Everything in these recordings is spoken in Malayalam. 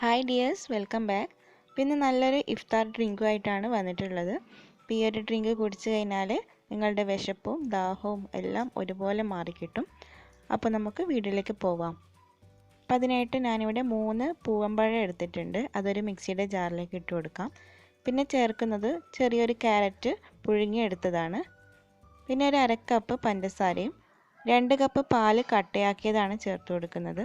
Hi dears, welcome back. പിന്നെ നല്ലൊരു ഇഫ്താർ ഡ്രിങ്കുമായിട്ടാണ് വന്നിട്ടുള്ളത്. ഈ ഒരു ഡ്രിങ്ക് കുടിച്ചു കഴിഞ്ഞാൽ നിങ്ങളുടെ വിശപ്പും ദാഹവും എല്ലാം ഒരുപോലെ മാറിക്കിട്ടും. അപ്പോൾ നമുക്ക് വീഡിയോയിലേക്ക് പോവാം. അപ്പോൾ അതിനായിട്ട് ഞാനിവിടെ 3 പൂവമ്പഴം എടുത്തിട്ടുണ്ട്. അതൊരു മിക്സിയുടെ ജാറിലേക്ക് ഇട്ട് കൊടുക്കാം. പിന്നെ ചേർക്കുന്നത് ചെറിയൊരു ക്യാരറ്റ് പുഴുങ്ങിയെടുത്തതാണ്. പിന്നെ ഒരു 1/2 കപ്പ് പഞ്ചസാരയും 2 കപ്പ് പാല് കട്ടയാക്കിയതാണ് ചേർത്ത് കൊടുക്കുന്നത്.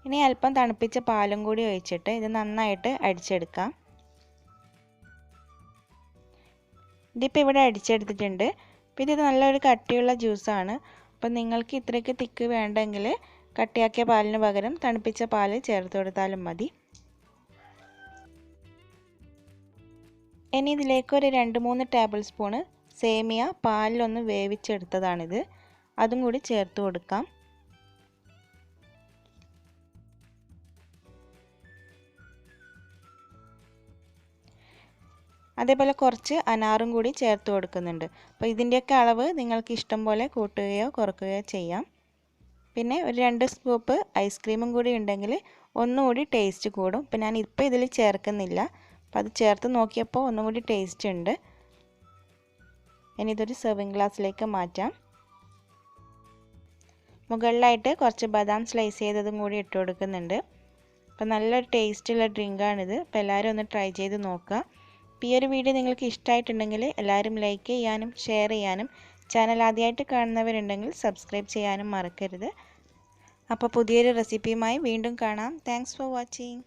ഇനി അല്പം തണുപ്പിച്ച പാലും കൂടി ഒഴിച്ചിട്ട് ഇത് നന്നായിട്ട് അടിച്ചെടുക്കാം. ഇതിപ്പോൾ ഇവിടെ അടിച്ചെടുത്തിട്ടുണ്ട്. പിന്നെ ഇത് നല്ലൊരു കട്ടിയുള്ള ജ്യൂസാണ്. അപ്പം നിങ്ങൾക്ക് ഇത്രയ്ക്ക് തിക്ക് വേണ്ടെങ്കിൽ കട്ടിയാക്കിയ പാലിന് പകരം തണുപ്പിച്ച പാല് ചേർത്ത് കൊടുത്താലും മതി. ഇനി ഇതിലേക്ക് ഒരു 2-3 ടേബിൾ സ്പൂണ് സേമിയ പാലിലൊന്ന് വേവിച്ചെടുത്തതാണിത്. അതും കൂടി ചേർത്ത് കൊടുക്കാം. അതേപോലെ കുറച്ച് അനാറും കൂടി ചേർത്ത് കൊടുക്കുന്നുണ്ട്. അപ്പോൾ ഇതിൻ്റെയൊക്കെ അളവ് നിങ്ങൾക്ക് ഇഷ്ടം പോലെ കൂട്ടുകയോ കുറയ്ക്കുകയോ ചെയ്യാം. പിന്നെ ഒരു 2 സ്കൂപ്പ് ഐസ്ക്രീമും കൂടി ഉണ്ടെങ്കിൽ ഒന്നുകൂടി ടേസ്റ്റ് കൂടും. അപ്പോൾ ഞാൻ ഇപ്പോൾ ഇതിൽ ചേർക്കുന്നില്ല. അപ്പോൾ അത് ചേർത്ത് നോക്കിയപ്പോൾ ഒന്നുകൂടി ടേസ്റ്റ് ഉണ്ട്. ഇനി ഇതൊരു സെർവിങ് ഗ്ലാസ്സിലേക്ക് മാറ്റാം. മുകളിലായിട്ട് കുറച്ച് ബദാം സ്ലൈസ് ചെയ്തതും കൂടി ഇട്ട് കൊടുക്കുന്നുണ്ട്. അപ്പോൾ നല്ലൊരു ടേസ്റ്റുള്ള ഡ്രിങ്കാണിത്. അപ്പോൾ എല്ലാവരും ഒന്ന് ട്രൈ ചെയ്ത് നോക്കുക. ഈ ഒരു വീഡിയോ നിങ്ങൾക്ക് ഇഷ്ടമായിട്ടുണ്ടെങ്കിൽ എല്ലാവരും ലൈക്ക് ചെയ്യാനും ഷെയർ ചെയ്യാനും ചാനൽ ആദ്യമായിട്ട് കാണുന്നവരുണ്ടെങ്കിൽ സബ്സ്ക്രൈബ് ചെയ്യാനും മറക്കരുത്. അപ്പോൾ പുതിയൊരു റെസിപ്പിയുമായി വീണ്ടും കാണാം. Thanks for watching.